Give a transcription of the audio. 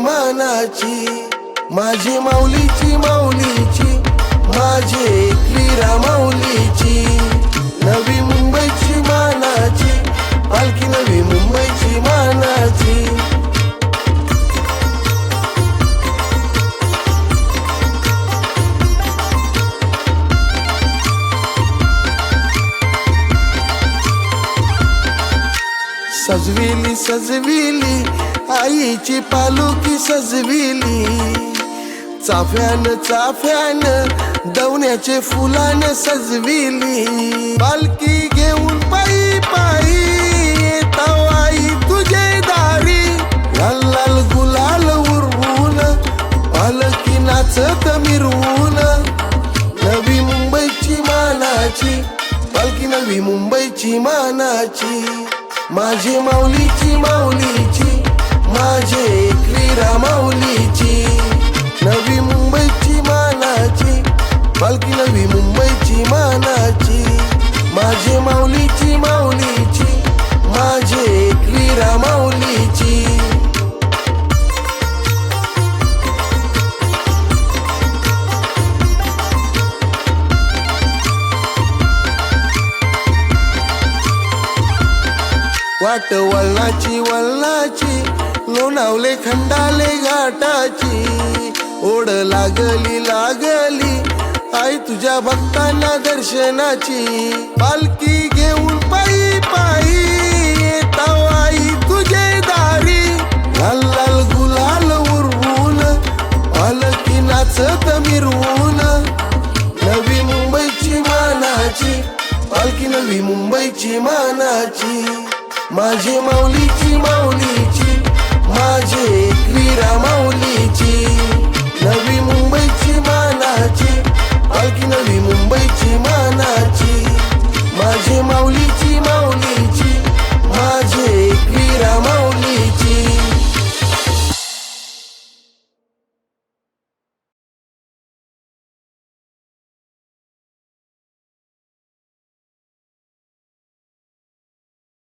मानाची, माझी माऊलीची माऊलीची, माझे एकवीरा माऊलीची, नवी मुंबईची मानाची, पालखी नवी मुंबईची मानाची। सजविली सजविली आईची पालखी सजविली, चाफ्यान चाफ्यान दवण्याचे फुलान सजविली, पालखी घेऊन पायी पायी येताव आई तुझे दारी, लाल लाल गुलाल उरवून पालखी नाचत मिरवून, नवी मुंबईची मानाची, पालखी नवी मुंबईची मानाची, माझी माऊलीची माऊलीची, माझे एकवीरा माऊलीची, नवी मुंबईची मानाची, पालखी नवी मुंबईची मानाची, माझे माऊलीची माऊलीची, माझे एकवीरा माऊलीची। वाट वळणाची वळणाची, लोणावले खंडाले घाटाची, ओढ लागली लागली आई तुझ्या भक्तांना दर्शनाची, पालखी घेऊन पायी पायी येताव आई तुझे दारी, लाल लाल गुलाल उरवून पालखी नाचत मिरवून, नवी मुंबईची मानाची, पालखी नवी मुंबईची मानाची, माझी माऊलीची माऊलीची, माझे एकवीरा माऊलीची, नवी मुंबईची मानाची,